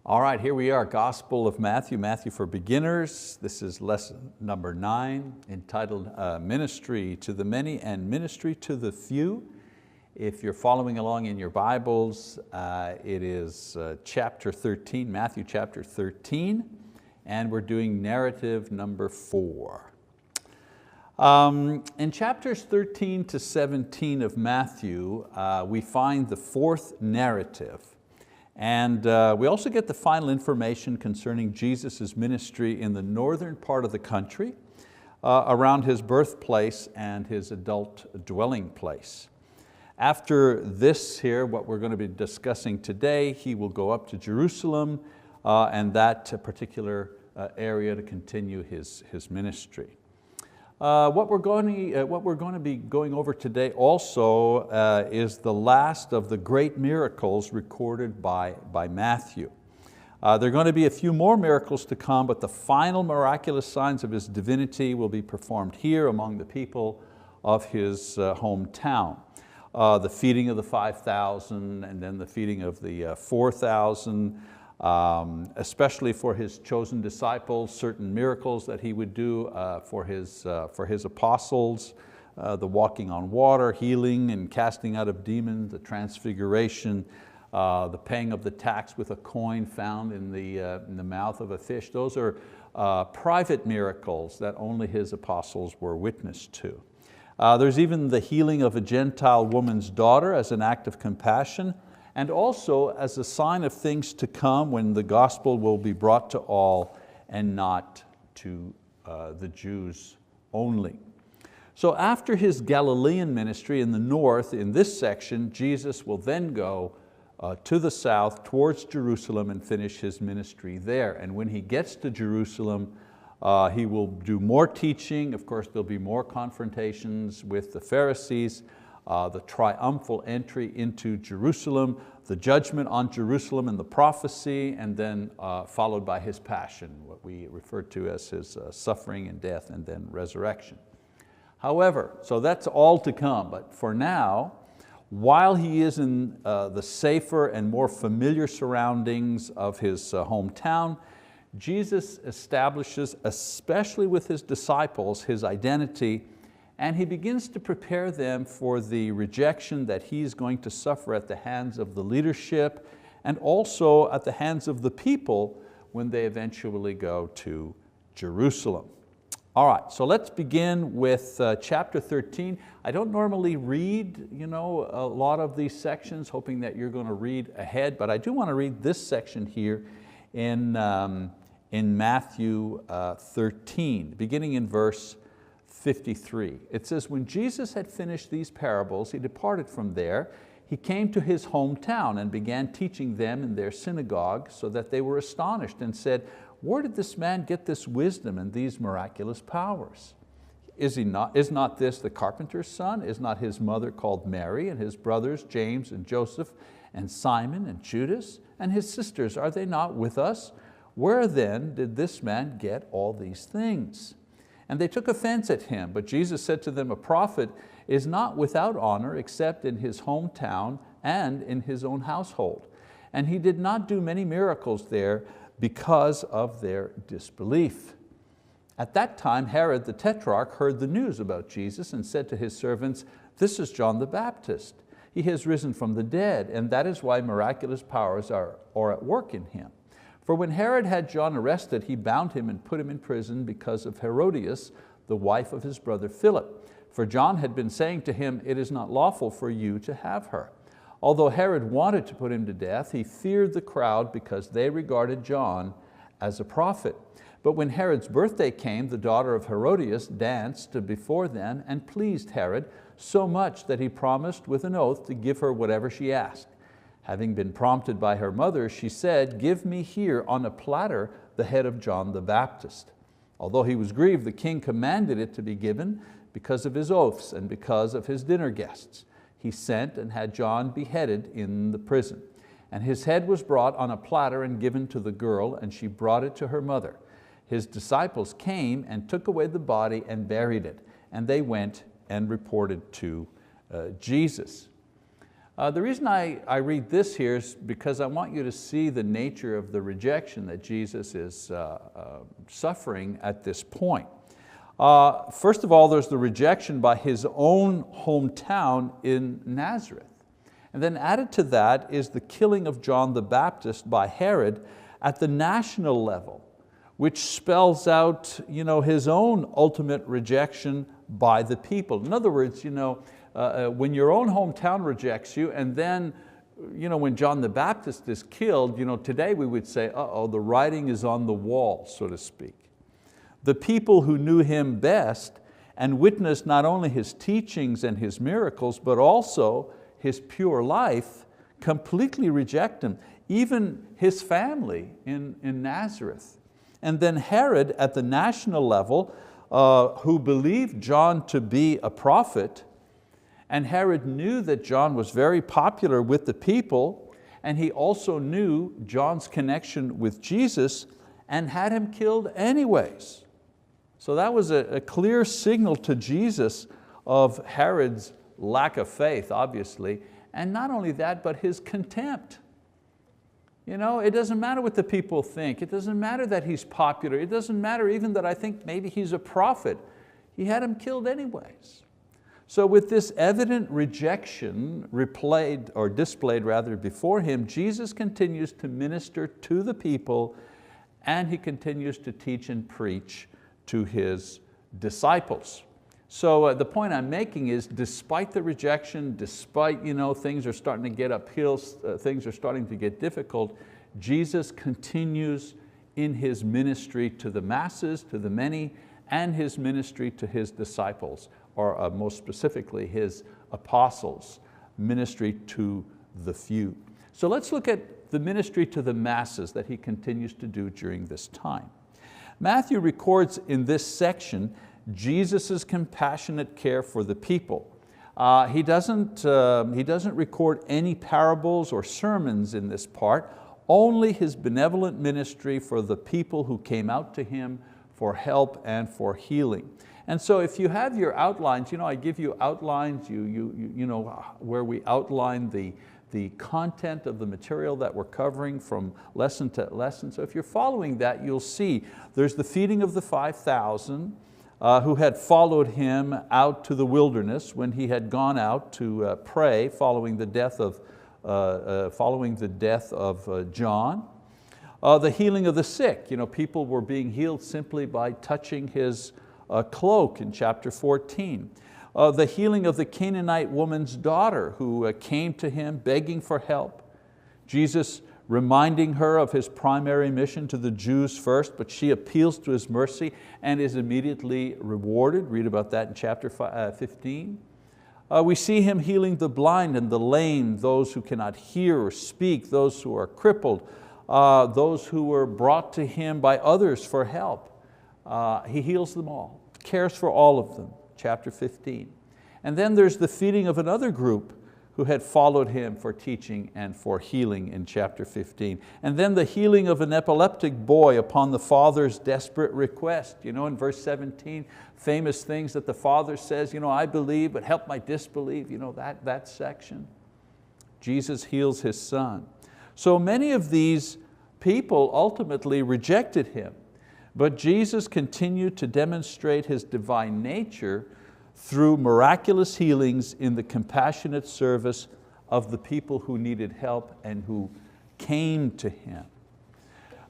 All right, here we are, Gospel of Matthew, Matthew for Beginners. This is lesson number 9, entitled Ministry to the Many and Ministry to the Few. If you're following along in your Bibles, it is chapter 13, Matthew chapter 13, and we're doing narrative number 4. In chapters 13 to 17 of Matthew, we find the fourth narrative. And we also get the final information concerning Jesus' ministry in the northern part of the country, around his birthplace and his adult dwelling place. After this here, what we're going to be discussing today, he will go up to Jerusalem and that particular area to continue his ministry. What we're going to be going over today also is the last of the great miracles recorded by Matthew. There are going to be a few more miracles to come, but the final miraculous signs of his divinity will be performed here among the people of his hometown. The feeding of the 5,000 and then the feeding of the 4,000, especially for his chosen disciples, certain miracles that he would do for his apostles, the walking on water, healing and casting out of demons, the transfiguration, the paying of the tax with a coin found in the mouth of a fish. Those are private miracles that only his apostles were witness to. There's even the healing of a Gentile woman's daughter as an act of compassion, and also as a sign of things to come when the gospel will be brought to all and not to the Jews only. So after his Galilean ministry in the north, in this section, Jesus will then go to the south towards Jerusalem and finish his ministry there. And when he gets to Jerusalem, he will do more teaching. Of course, there'll be more confrontations with the Pharisees, the triumphal entry into Jerusalem, the judgment on Jerusalem and the prophecy, and then followed by his passion, what we refer to as his suffering and death and then resurrection. However, so that's all to come, but for now, while he is in the safer and more familiar surroundings of his hometown, Jesus establishes, especially with his disciples, his identity, and he begins to prepare them for the rejection that he's going to suffer at the hands of the leadership and also at the hands of the people when they eventually go to Jerusalem. All right, so let's begin with chapter 13. I don't normally read a lot of these sections, hoping that you're going to read ahead, but I do want to read this section here in Matthew 13, beginning in verse 53. It says, when Jesus had finished these parables, he departed from there. He came to his hometown and began teaching them in their synagogue, so that they were astonished and said, where did this man get this wisdom and these miraculous powers? Is not this the carpenter's son? Is not his mother called Mary, and his brothers James and Joseph and Simon and Judas, and his sisters, are they not with us? Where then did this man get all these things? And they took offense at him, but Jesus said to them, a prophet is not without honor except in his hometown and in his own household. And he did not do many miracles there because of their disbelief. At that time, Herod the Tetrarch heard the news about Jesus and said to his servants, this is John the Baptist. He has risen from the dead, and that is why miraculous powers are at work in him. For when Herod had John arrested, he bound him and put him in prison because of Herodias, the wife of his brother Philip. For John had been saying to him, it is not lawful for you to have her. Although Herod wanted to put him to death, he feared the crowd because they regarded John as a prophet. But when Herod's birthday came, the daughter of Herodias danced before them and pleased Herod so much that he promised with an oath to give her whatever she asked. Having been prompted by her mother, she said, give me here on a platter the head of John the Baptist. Although he was grieved, the king commanded it to be given because of his oaths and because of his dinner guests. He sent and had John beheaded in the prison. And his head was brought on a platter and given to the girl, and she brought it to her mother. His disciples came and took away the body and buried it, and they went and reported to Jesus. The reason I read this here is because I want you to see the nature of the rejection that Jesus is suffering at this point. First of all, there's the rejection by his own hometown in Nazareth. And then added to that is the killing of John the Baptist by Herod at the national level, which spells out his own ultimate rejection by the people. In other words, when your own hometown rejects you, and then when John the Baptist is killed, today we would say, uh-oh, the writing is on the wall, so to speak. The people who knew him best and witnessed not only his teachings and his miracles, but also his pure life, completely reject him, even his family in Nazareth. And then Herod at the national level, who believed John to be a prophet, and Herod knew that John was very popular with the people, and he also knew John's connection with Jesus and had him killed anyways. So that was a clear signal to Jesus of Herod's lack of faith, obviously, and not only that, but his contempt. It doesn't matter what the people think. It doesn't matter that he's popular. It doesn't matter even that I think maybe he's a prophet. He had him killed anyways. So with this evident rejection displayed before him, Jesus continues to minister to the people, and he continues to teach and preach to his disciples. So the point I'm making is, despite the rejection, despite things are starting to get uphill, things are starting to get difficult, Jesus continues in his ministry to the masses, to the many, and his ministry to his disciples, or most specifically his apostles, ministry to the few. So let's look at the ministry to the masses that he continues to do during this time. Matthew records in this section Jesus' compassionate care for the people. He doesn't record any parables or sermons in this part, only his benevolent ministry for the people who came out to him for help and for healing. And so if you have your outlines, I give you outlines, where we outline the content of the material that we're covering from lesson to lesson. So if you're following that, you'll see there's the feeding of the 5,000, who had followed him out to the wilderness when he had gone out to pray following the death of John. The healing of the sick, people were being healed simply by touching his cloak in chapter 14. The healing of the Canaanite woman's daughter who came to him begging for help. Jesus reminding her of his primary mission to the Jews first, but she appeals to his mercy and is immediately rewarded. Read about that in chapter 15. We see him healing the blind and the lame, those who cannot hear or speak, those who are crippled, those who were brought to him by others for help. He heals them all, cares for all of them, chapter 15. And then there's the feeding of another group who had followed him for teaching and for healing in chapter 15. And then the healing of an epileptic boy upon the father's desperate request. In verse 17, famous things that the father says, I believe, but help my disbelief, that section. Jesus heals his son. So many of these people ultimately rejected him, but Jesus continued to demonstrate his divine nature through miraculous healings in the compassionate service of the people who needed help and who came to him.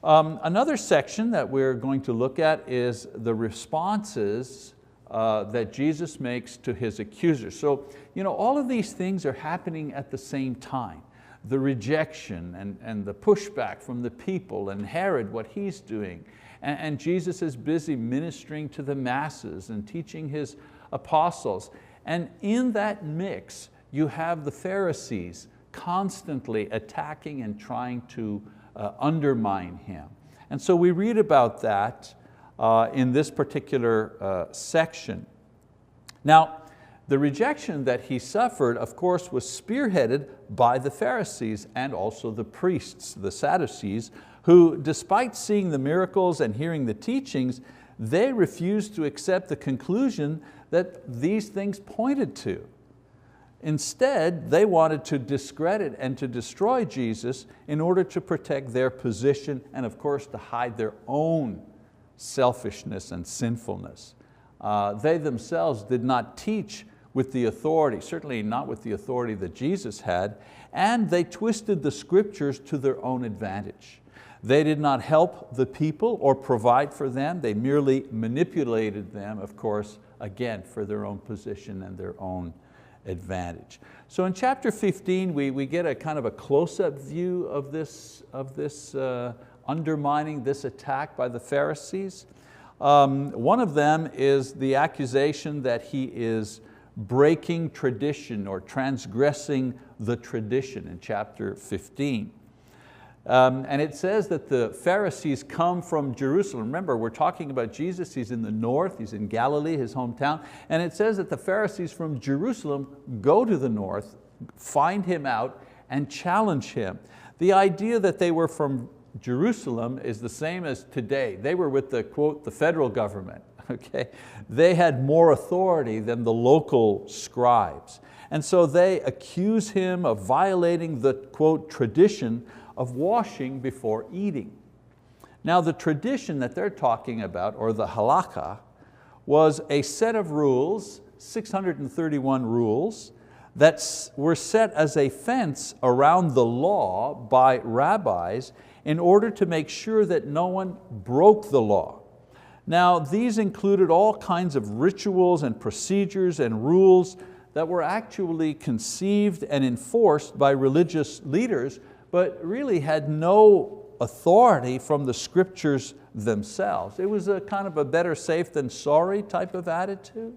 Another section that we're going to look at is the responses that Jesus makes to his accusers. So all of these things are happening at the same time. The rejection and the pushback from the people, and Herod, what he's doing. And Jesus is busy ministering to the masses and teaching his apostles. And in that mix, you have the Pharisees constantly attacking and trying to undermine him. And so we read about that in this particular section. Now, the rejection that he suffered, of course, was spearheaded by the Pharisees and also the priests, the Sadducees, who, despite seeing the miracles and hearing the teachings, they refused to accept the conclusion that these things pointed to. Instead, they wanted to discredit and to destroy Jesus in order to protect their position and of course to hide their own selfishness and sinfulness. They themselves did not teach with the authority, certainly not with the authority that Jesus had, and they twisted the scriptures to their own advantage. They did not help the people or provide for them. They merely manipulated them, of course, again, for their own position and their own advantage. So in chapter 15, we get a kind of a close-up view of this undermining, this attack by the Pharisees. One of them is the accusation that he is breaking tradition or transgressing the tradition in chapter 15. And it says that the Pharisees come from Jerusalem. Remember, we're talking about Jesus, he's in the north, he's in Galilee, his hometown, and it says that the Pharisees from Jerusalem go to the north, find him out, and challenge him. The idea that they were from Jerusalem is the same as today. They were with the, quote, the federal government. Okay? They had more authority than the local scribes. And so they accuse him of violating the, quote, tradition of washing before eating. Now the tradition that they're talking about, or the halakha, was a set of rules, 631 rules, that were set as a fence around the law by rabbis in order to make sure that no one broke the law. Now these included all kinds of rituals and procedures and rules that were actually conceived and enforced by religious leaders, but really had no authority from the scriptures themselves. It was a kind of a better safe than sorry type of attitude.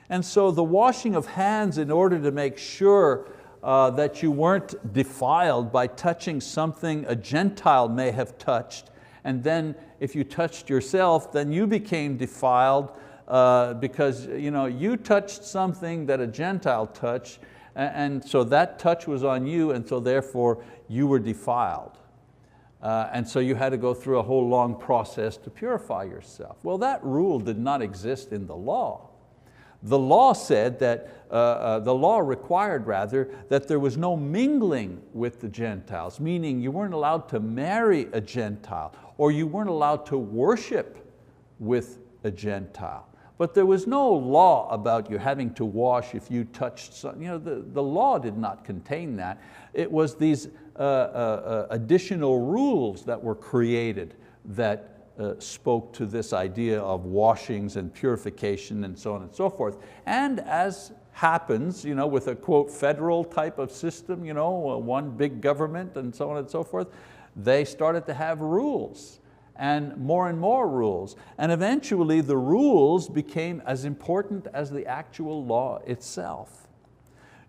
And so the washing of hands in order to make sure that you weren't defiled by touching something a Gentile may have touched, and then if you touched yourself, then you became defiled because you touched something that a Gentile touched, and so that touch was on you, and so therefore you were defiled. And so you had to go through a whole long process to purify yourself. Well, that rule did not exist in the law. The law said that, the law required rather, that there was no mingling with the Gentiles, meaning you weren't allowed to marry a Gentile, or you weren't allowed to worship with a Gentile. But there was no law about you having to wash if you touched something. The law did not contain that. It was these additional rules that were created that spoke to this idea of washings and purification and so on and so forth. And as happens with a, quote, federal type of system, one big government and so on and so forth, they started to have rules and more rules. And eventually the rules became as important as the actual law itself.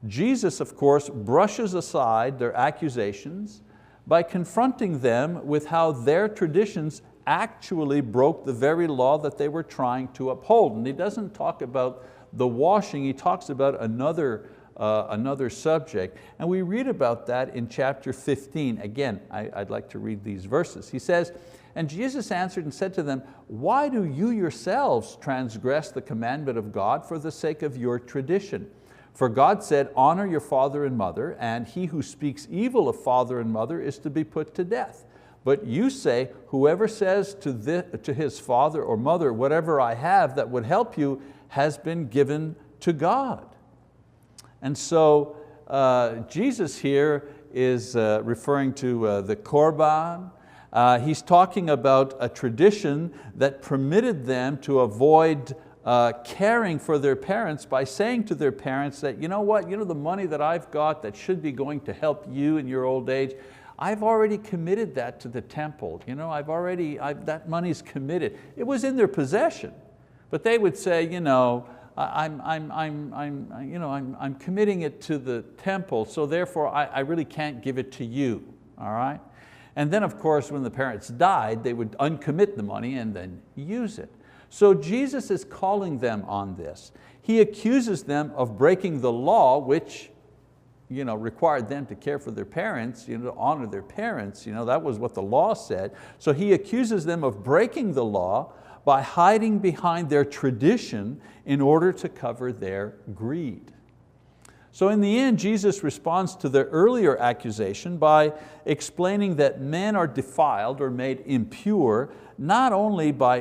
Jesus, of course, brushes aside their accusations by confronting them with how their traditions actually broke the very law that they were trying to uphold. And he doesn't talk about the washing, he talks about another subject. And we read about that in chapter 15. Again, I'd like to read these verses. He says, "And Jesus answered and said to them, 'Why do you yourselves transgress the commandment of God for the sake of your tradition? For God said, honor your father and mother, and he who speaks evil of father and mother is to be put to death. But you say, whoever says to his father or mother, whatever I have that would help you has been given to God.'" And so Jesus here is referring to the Korban. He's talking about a tradition that permitted them to avoid caring for their parents by saying to their parents that, you know what, the money that I've got that should be going to help you in your old age, I've already committed that to the temple. That money's committed. It was in their possession, but they would say, I'm committing it to the temple, so therefore I really can't give it to you, all right? And then of course when the parents died, they would uncommit the money and then use it. So Jesus is calling them on this. He accuses them of breaking the law, which required them to care for their parents, to honor their parents. That was what the law said. So he accuses them of breaking the law by hiding behind their tradition in order to cover their greed. So in the end, Jesus responds to their earlier accusation by explaining that men are defiled or made impure not only by,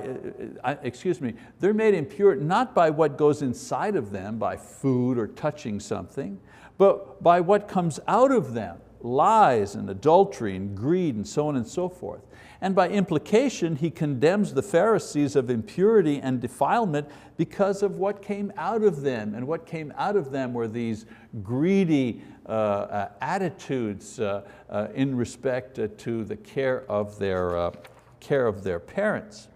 they're made impure not by what goes inside of them, by food or touching something, but by what comes out of them, lies and adultery and greed and so on and so forth. And by implication, he condemns the Pharisees of impurity and defilement because of what came out of them. And what came out of them were these greedy attitudes in respect to the care of their parents.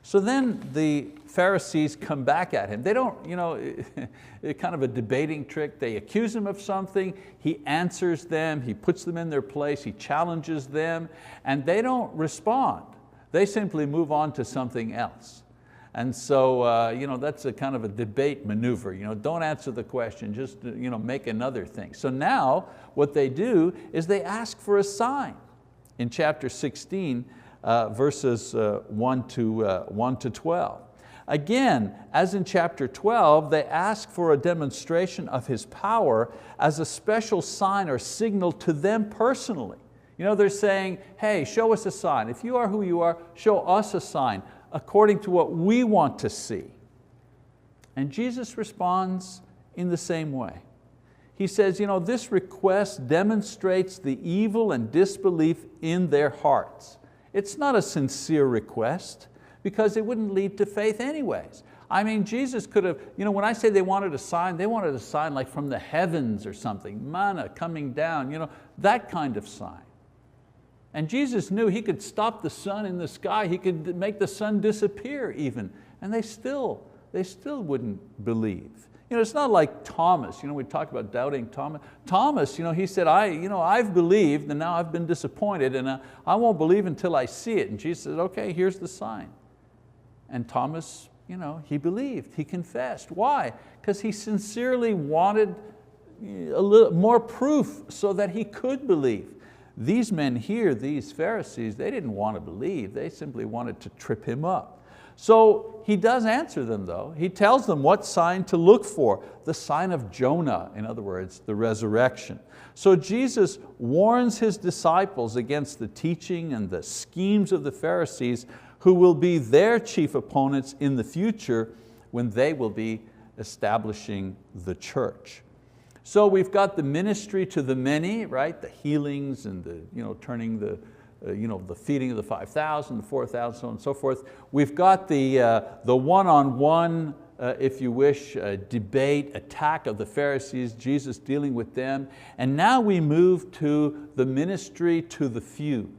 So then the Pharisees come back at him. They don't, it's kind of a debating trick. They accuse him of something, he answers them, he puts them in their place, he challenges them, and they don't respond. They simply move on to something else. And so that's a kind of a debate maneuver. Don't answer the question, just make another thing. So now what they do is they ask for a sign. In chapter 16, verses 1 to 12. Again, as in chapter 12, they ask for a demonstration of His power as a special sign or signal to them personally. They're saying, hey, show us a sign. If you are who you are, show us a sign according to what we want to see. And Jesus responds in the same way. He says, this request demonstrates the evil and disbelief in their hearts. It's not a sincere request because it wouldn't lead to faith anyways. Jesus could have, when I say they wanted a sign like from the heavens or something, manna coming down, that kind of sign. And Jesus knew He could stop the sun in the sky, He could make the sun disappear even, and they still wouldn't believe. It's not like Thomas, we talk about doubting Thomas. Thomas, he said, I've believed and now I've been disappointed and I won't believe until I see it. And Jesus said, okay, here's the sign. And Thomas, he believed, he confessed. Why? Because he sincerely wanted a little more proof so that he could believe. These men here, these Pharisees, they didn't want to believe, they simply wanted to trip him up. So he does answer them though. He tells them what sign to look for, the sign of Jonah, in other words, the resurrection. So Jesus warns His disciples against the teaching and the schemes of the Pharisees who will be their chief opponents in the future when they will be establishing the church. So we've got the ministry to the many, right? The healings and the turning the feeding of the 5,000, the 4,000, so on and so forth. We've got the one-on-one, if you wish, debate, attack of the Pharisees, Jesus dealing with them. And now we move to the ministry to the few.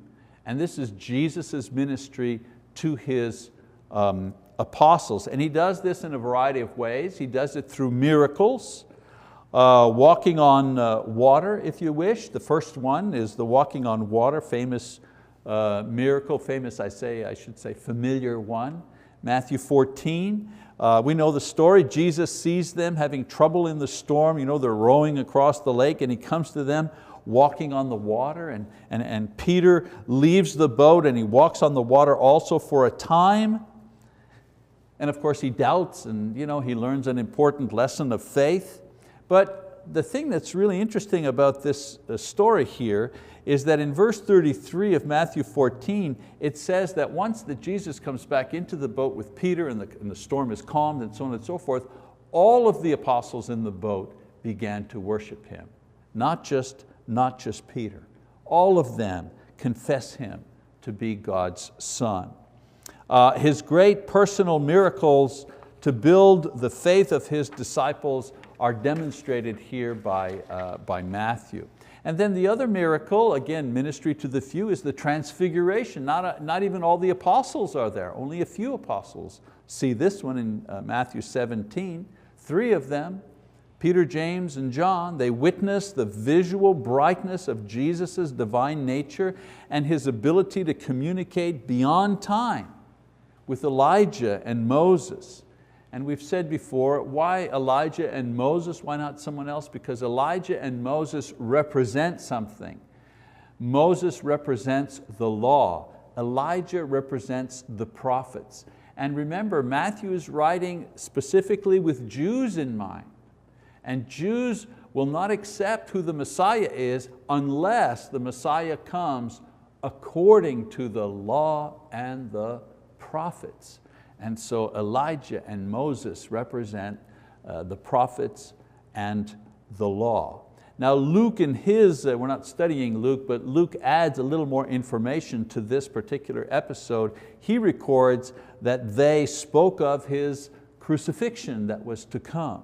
And this is Jesus' ministry to His apostles. And He does this in a variety of ways. He does it through miracles, walking on water, if you wish. The first one is the walking on water, famous miracle, famous, I should say familiar one. Matthew 14, we know the story. Jesus sees them having trouble in the storm. They're rowing across the lake and He comes to them walking on the water, and Peter leaves the boat and he walks on the water also for a time. And of course he doubts and he learns an important lesson of faith. But the thing that's really interesting about this story here is that in verse 33 of Matthew 14, it says that once that Jesus comes back into the boat with Peter and the storm is calmed and so on and so forth, all of the apostles in the boat began to worship Him. Not just Peter. All of them confess Him to be God's Son. His great personal miracles to build the faith of His disciples are demonstrated here by Matthew. And then the other miracle, again, ministry to the few, is the transfiguration. Not even all the apostles are there, only a few apostles see this one in Matthew 17. 3 of them, Peter, James, and John, they witness the visual brightness of Jesus' divine nature and His ability to communicate beyond time with Elijah and Moses. And we've said before, why Elijah and Moses? Why not someone else? Because Elijah and Moses represent something. Moses represents the law. Elijah represents the prophets. And remember, Matthew is writing specifically with Jews in mind. And Jews will not accept who the Messiah is unless the Messiah comes according to the law and the prophets. And so Elijah and Moses represent the prophets and the law. Now Luke in his, we're not studying Luke, but Luke adds a little more information to this particular episode. He records that they spoke of His crucifixion that was to come.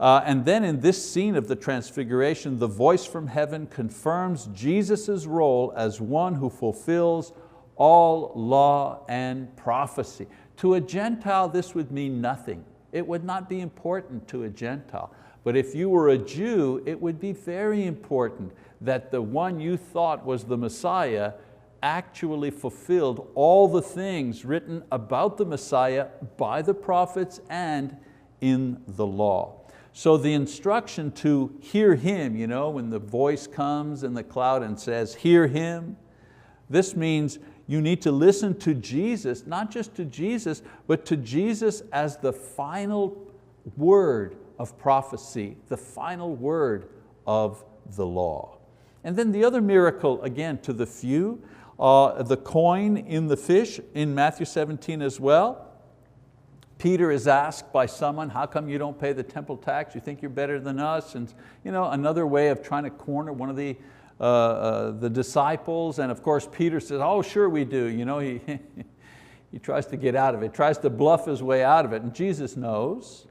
And then in this scene of the transfiguration, the voice from heaven confirms Jesus' role as one who fulfills all law and prophecy. To a Gentile, this would mean nothing. It would not be important to a Gentile. But if you were a Jew, it would be very important that the one you thought was the Messiah actually fulfilled all the things written about the Messiah by the prophets and in the law. So the instruction to hear Him, when the voice comes in the cloud and says, hear Him, this means you need to listen to Jesus, not just to Jesus, but to Jesus as the final word of prophecy, the final word of the law. And then the other miracle, again, to the few, the coin in the fish in Matthew 17 as well. Peter is asked by someone, how come you don't pay the temple tax? You think you're better than us? And another way of trying to corner one of the disciples. And of course Peter says, oh sure we do. He tries to get out of it, tries to bluff his way out of it. And Jesus knows.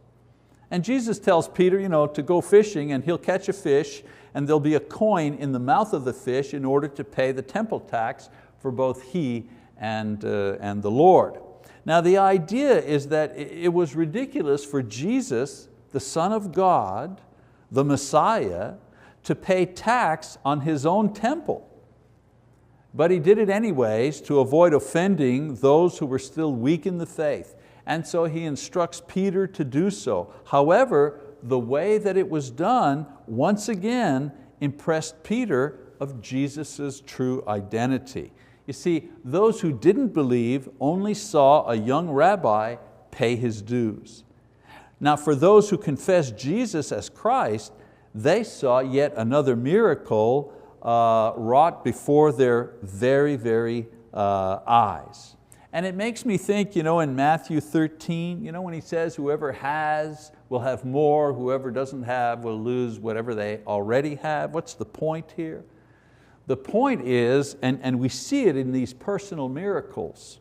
And Jesus tells Peter to go fishing, and he'll catch a fish, and there'll be a coin in the mouth of the fish in order to pay the temple tax for both he and the Lord. Now the idea is that it was ridiculous for Jesus, the Son of God, the Messiah, to pay tax on His own temple. But He did it anyways to avoid offending those who were still weak in the faith. And so He instructs Peter to do so. However, the way that it was done, once again, impressed Peter of Jesus' true identity. You see, those who didn't believe only saw a young rabbi pay his dues. Now for those who confessed Jesus as Christ, they saw yet another miracle wrought before their very, very eyes. And it makes me think, in Matthew 13, when He says, whoever has will have more, whoever doesn't have will lose whatever they already have. What's the point here? The point is, and we see it in these personal miracles,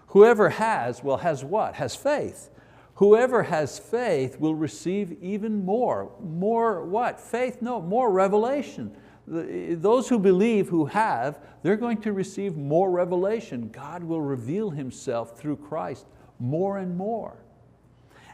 whoever has, has what? Has faith. Whoever has faith will receive even more. More what? Faith? No, more revelation. Those who believe, who have, they're going to receive more revelation. God will reveal Himself through Christ more and more.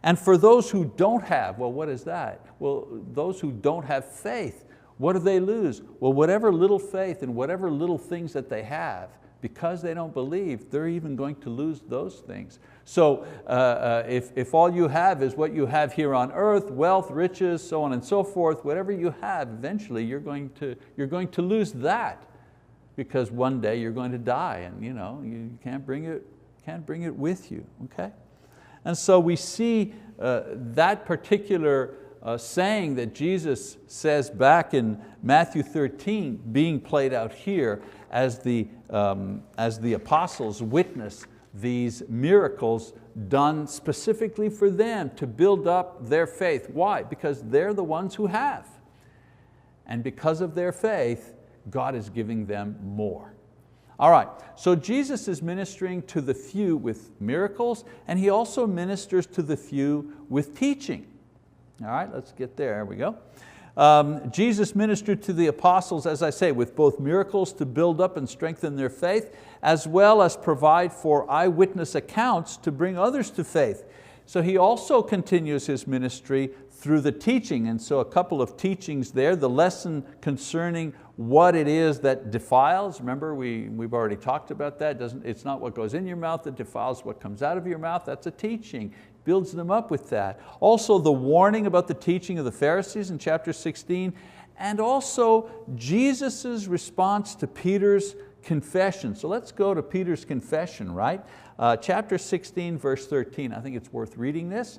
And for those who don't have, well, what is that? Well, those who don't have faith, what do they lose? Well, whatever little faith and whatever little things that they have, because they don't believe, they're even going to lose those things. So if all you have is what you have here on earth, wealth, riches, so on and so forth, whatever you have, eventually you're going to lose that, because one day you're going to die, and you can't bring it with you. Okay? And so we see that particular saying that Jesus says back in Matthew 13 being played out here as the apostles witness these miracles done specifically for them to build up their faith. Why? Because they're the ones who have. And because of their faith, God is giving them more. All right, so Jesus is ministering to the few with miracles, and He also ministers to the few with teaching. All right, let's get there, we go. Jesus ministered to the apostles, as I say, with both miracles to build up and strengthen their faith, as well as provide for eyewitness accounts to bring others to faith. So He also continues His ministry through the teaching, and so a couple of teachings there. The lesson concerning what it is that defiles. Remember, we've already talked about that. It's not what goes in your mouth that defiles what comes out of your mouth. That's a teaching. Builds them up with that. Also the warning about the teaching of the Pharisees in chapter 16, and also Jesus' response to Peter's confession. So let's go to Peter's confession, right? Chapter 16, verse 13. I think it's worth reading this.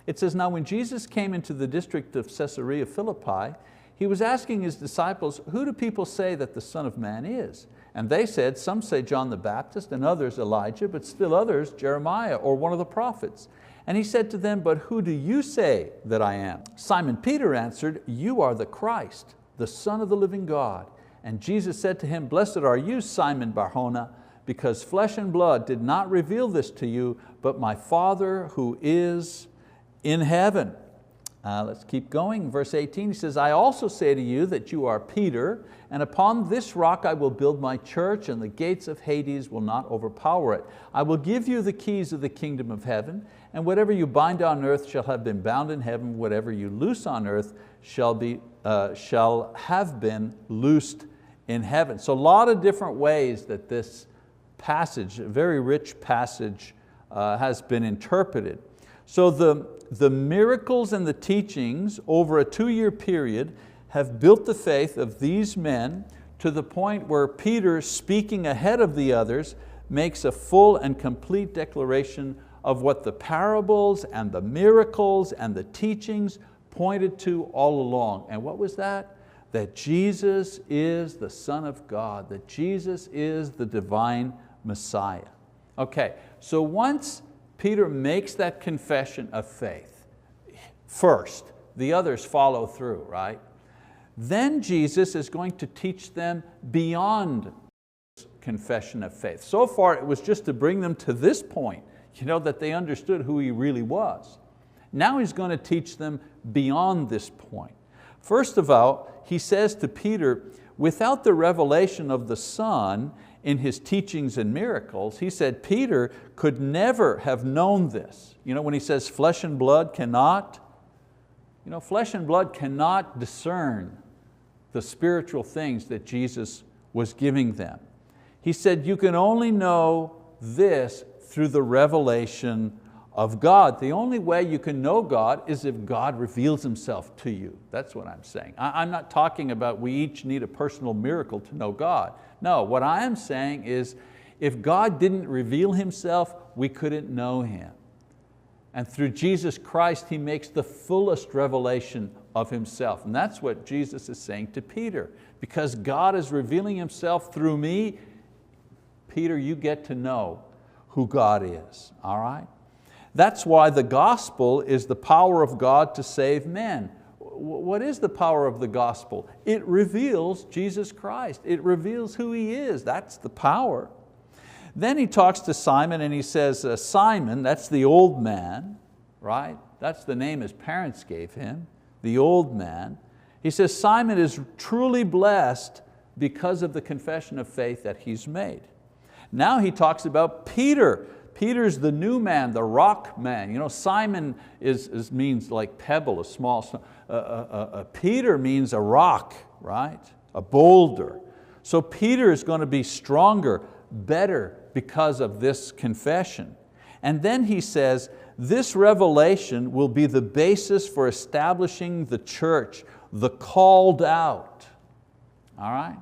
It says, now when Jesus came into the district of Caesarea Philippi, he was asking his disciples, who do people say that the Son of Man is? And they said, some say John the Baptist, and others Elijah, but still others Jeremiah or one of the prophets. And he said to them, but who do you say that I am? Simon Peter answered, you are the Christ, the Son of the living God. And Jesus said to him, blessed are you, Simon Bar-Jonah, because flesh and blood did not reveal this to you, but my Father who is in heaven. Let's keep going. Verse 18, he says, I also say to you that you are Peter, and upon this rock I will build my church, and the gates of Hades will not overpower it. I will give you the keys of the kingdom of heaven, and whatever you bind on earth shall have been bound in heaven, whatever you loose on earth shall have been loosed in heaven. So a lot of different ways that this passage, a very rich passage, has been interpreted. So the miracles and the teachings over a 2-year period have built the faith of these men to the point where Peter, speaking ahead of the others, makes a full and complete declaration of what the parables and the miracles and the teachings pointed to all along. And what was that? That Jesus is the Son of God, that Jesus is the divine Messiah. Okay, so once Peter makes that confession of faith, first, the others follow through, right? Then Jesus is going to teach them beyond confession of faith. So far it was just to bring them to this point, that they understood who He really was. Now He's going to teach them beyond this point. First of all, He says to Peter, without the revelation of the Son in His teachings and miracles, He said Peter could never have known this. When He says flesh and blood cannot, flesh and blood cannot discern the spiritual things that Jesus was giving them. He said you can only know this through the revelation of God. The only way you can know God is if God reveals Himself to you. That's what I'm saying. I'm not talking about we each need a personal miracle to know God. No, what I am saying is if God didn't reveal Himself, we couldn't know Him. And through Jesus Christ, He makes the fullest revelation of Himself. And that's what Jesus is saying to Peter. Because God is revealing Himself through me, Peter, you get to know who God is, all right? That's why the gospel is the power of God to save men. What is the power of the gospel? It reveals Jesus Christ. It reveals who He is. That's the power. Then He talks to Simon and He says, Simon, that's the old man, right? That's the name his parents gave him, the old man. He says, Simon is truly blessed because of the confession of faith that he's made. Now He talks about Peter. Peter's the new man, the rock man. Simon means like pebble, a small, Peter means a rock, right? A boulder. So Peter is going to be stronger, better because of this confession. And then he says, this revelation will be the basis for establishing the church, the called out. All right?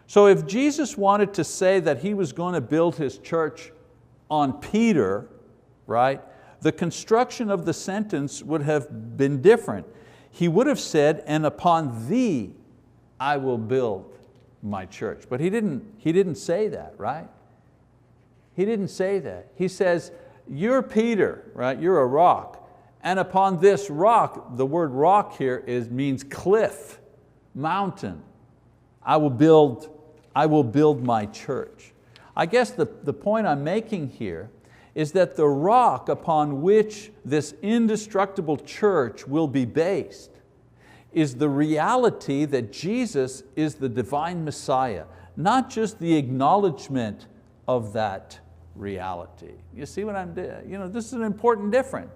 So if Jesus wanted to say that He was going to build His church on Peter, right, the construction of the sentence would have been different. He would have said, and upon thee I will build my church. But he didn't say that, right? He didn't say that. He says, you're Peter, right? You're a rock. And upon this rock, the word rock here means cliff, mountain. I will build my church. I guess the point I'm making here is that the rock upon which this indestructible church will be based is the reality that Jesus is the divine Messiah, not just the acknowledgement of that reality. You see what I'm doing? This is an important difference.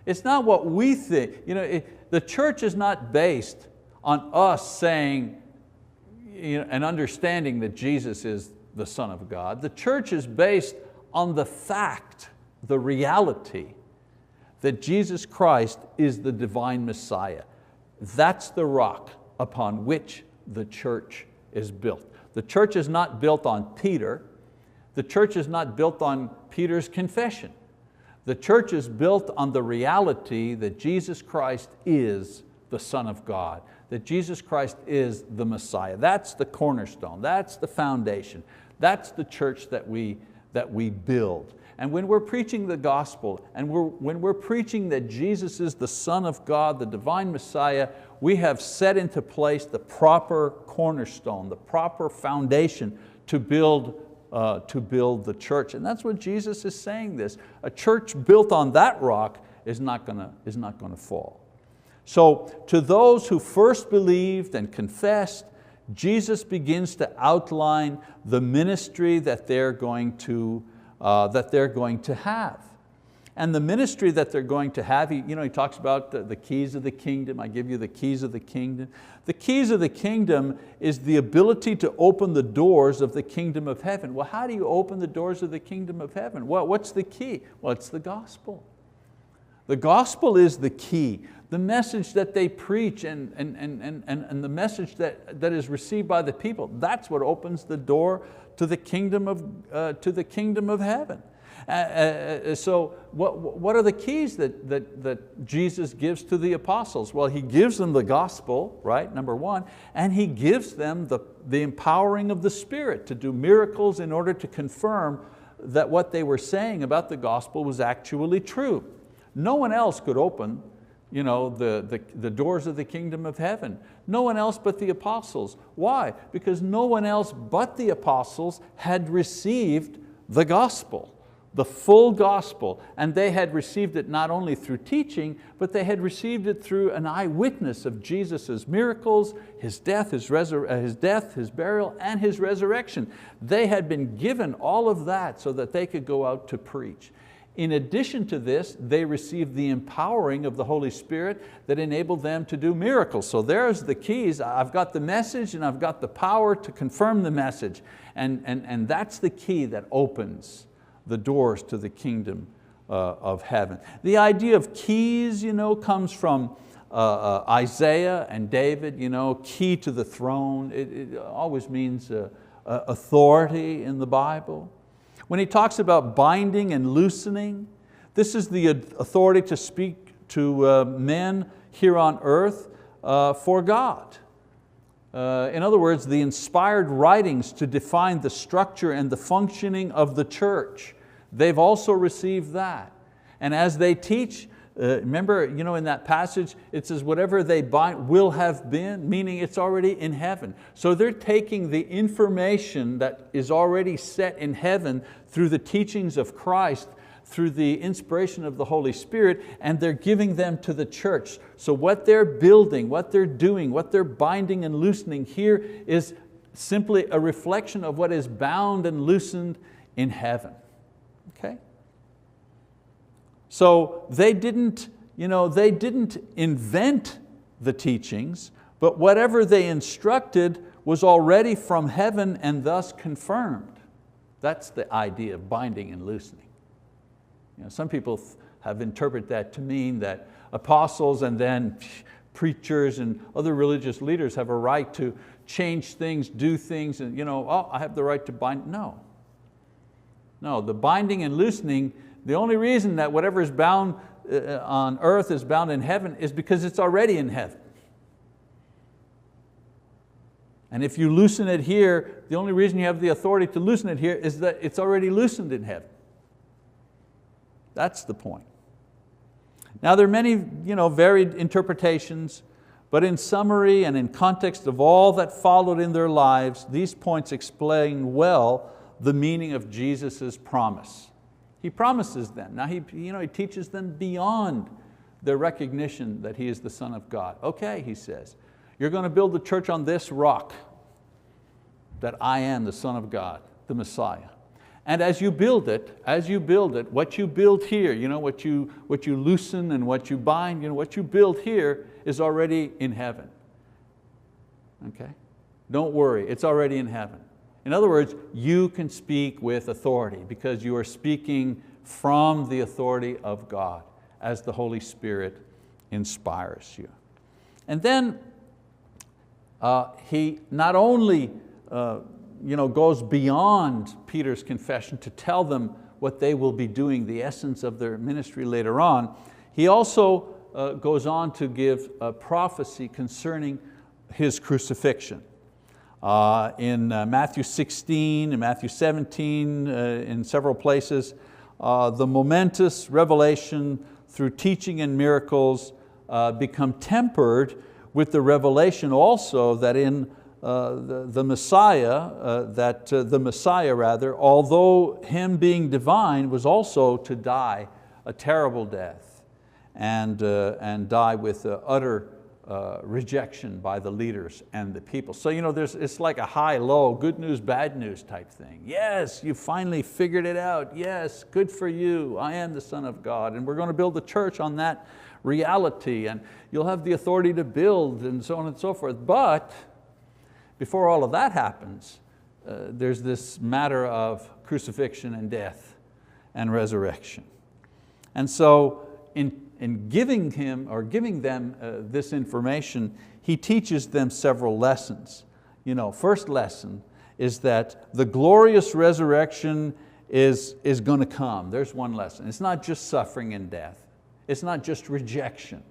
It's not what we think. The church is not based on us saying and understanding that Jesus is the Son of God. The church is based on the fact, the reality, that Jesus Christ is the divine Messiah. That's the rock upon which the church is built. The church is not built on Peter. The church is not built on Peter's confession. The church is built on the reality that Jesus Christ is the Son of God, that Jesus Christ is the Messiah. That's the cornerstone, that's the foundation, that's the church that we build. And when we're preaching the gospel, and when we're preaching that Jesus is the Son of God, the divine Messiah, we have set into place the proper cornerstone, the proper foundation to build the church. And that's what Jesus is saying this. A church built on that rock is not going to fall. So to those who first believed and confessed, Jesus begins to outline the ministry that they're going to have. And the ministry that they're going to have, he talks about the keys of the kingdom. I give you the keys of the kingdom. The keys of the kingdom is the ability to open the doors of the kingdom of heaven. Well, how do you open the doors of the kingdom of heaven? Well, what's the key? Well, it's the gospel. The gospel is the key. The message that they preach and the message that is received by the people, that's what opens the door to the kingdom of heaven. So what are the keys that Jesus gives to the apostles? Well, He gives them the gospel, right, number one, and He gives them the empowering of the Spirit to do miracles in order to confirm that what they were saying about the gospel was actually true. No one else could open the doors of the kingdom of heaven. No one else but the apostles. Why? Because no one else but the apostles had received the gospel, the full gospel, and they had received it not only through teaching, but they had received it through an eyewitness of Jesus' miracles, His death, His burial, and His resurrection. They had been given all of that so that they could go out to preach. In addition to this, they received the empowering of the Holy Spirit that enabled them to do miracles. So there's the keys. I've got the message and I've got the power to confirm the message. And that's the key that opens the doors to the kingdom of heaven. The idea of keys comes from Isaiah and David, key to the throne. It always means authority in the Bible. When he talks about binding and loosening, this is the authority to speak to men here on earth for God. In other words, the inspired writings to define the structure and the functioning of the church. They've also received that. And as they teach, remember in that passage it says whatever they bind will have been, meaning it's already in heaven. So they're taking the information that is already set in heaven through the teachings of Christ, through the inspiration of the Holy Spirit, and they're giving them to the church. So what they're building, what they're doing, what they're binding and loosening here is simply a reflection of what is bound and loosened in heaven. Okay? So they didn't invent the teachings, but whatever they instructed was already from heaven and thus confirmed. That's the idea of binding and loosening. Some people have interpreted that to mean that apostles and then preachers and other religious leaders have a right to change things, do things, and I have the right to bind. No, the binding and loosening, the only reason that whatever is bound on earth is bound in heaven is because it's already in heaven. And if you loosen it here, the only reason you have the authority to loosen it here is that it's already loosened in heaven. That's the point. Now there are many varied interpretations, but in summary and in context of all that followed in their lives, these points explain well the meaning of Jesus' promise. He promises them. Now he teaches them beyond their recognition that He is the Son of God. Okay, He says, you're going to build the church on this rock, that I am the Son of God, the Messiah. And as you build it, what you build here, what you loosen and what you bind, what you build here is already in heaven. Okay? Don't worry, it's already in heaven. In other words, you can speak with authority because you are speaking from the authority of God as the Holy Spirit inspires you. And then He not only goes beyond Peter's confession to tell them what they will be doing, the essence of their ministry later on. He also goes on to give a prophecy concerning His crucifixion. In Matthew 16 and Matthew 17, in several places, the momentous revelation through teaching and miracles become tempered with the revelation also that in the Messiah, although Him being divine, was also to die a terrible death and die with utter rejection by the leaders and the people. So it's like a high-low, good news, bad news type thing. Yes, you finally figured it out. Yes, good for you. I am the Son of God, and we're going to build a church on that reality, and you'll have the authority to build, and so on and so forth. But before all of that happens, there's this matter of crucifixion and death and resurrection. And so in giving them this information, He teaches them several lessons. First lesson is that the glorious resurrection is going to come. There's one lesson. It's not just suffering and death. It's not just rejection.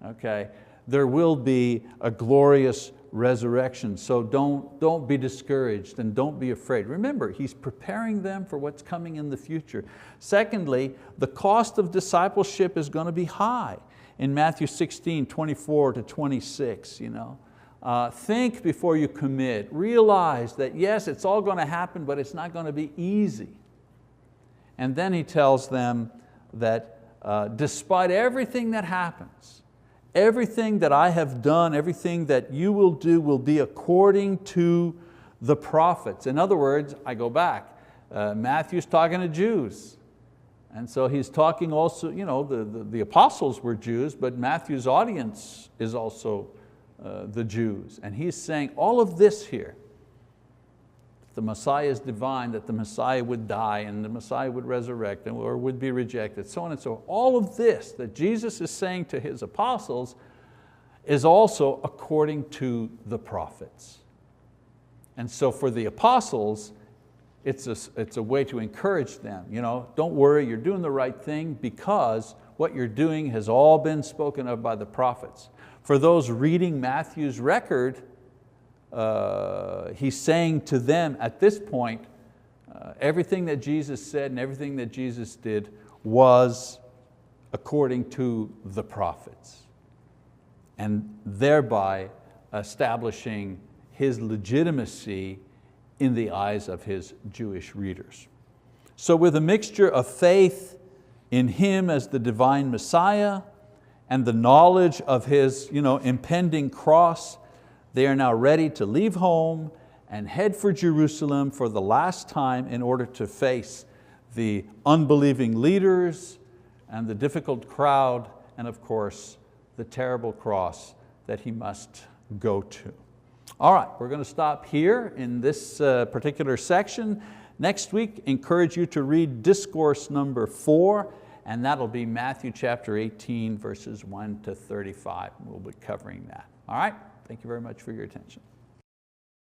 Okay? There will be a glorious resurrection. So don't be discouraged and don't be afraid. Remember, He's preparing them for what's coming in the future. Secondly, the cost of discipleship is going to be high. In Matthew 16, 24 to 26, think before you commit. Realize that yes, it's all going to happen, but it's not going to be easy. And then He tells them that despite everything that happens, everything that I have done, everything that you will do will be according to the prophets. In other words, I go back, Matthew's talking to Jews. And so he's talking also, the apostles were Jews, but Matthew's audience is also the Jews. And he's saying all of this here, the Messiah is divine, that the Messiah would die and the Messiah would resurrect or would be rejected, so on and so on. All of this that Jesus is saying to His apostles is also according to the prophets. And so for the apostles, it's a way to encourage them. Don't worry, you're doing the right thing because what you're doing has all been spoken of by the prophets. For those reading Matthew's record, he's saying to them at this point, everything that Jesus said and everything that Jesus did was according to the prophets, and thereby establishing His legitimacy in the eyes of His Jewish readers. So with a mixture of faith in Him as the divine Messiah and the knowledge of His impending cross, they are now ready to leave home and head for Jerusalem for the last time in order to face the unbelieving leaders and the difficult crowd and of course the terrible cross that He must go to. All right, we're going to stop here in this particular section. Next week, encourage you to read discourse number 4, and that'll be Matthew chapter 18, verses 1 to 35. We'll be covering that. All right, thank you very much for your attention.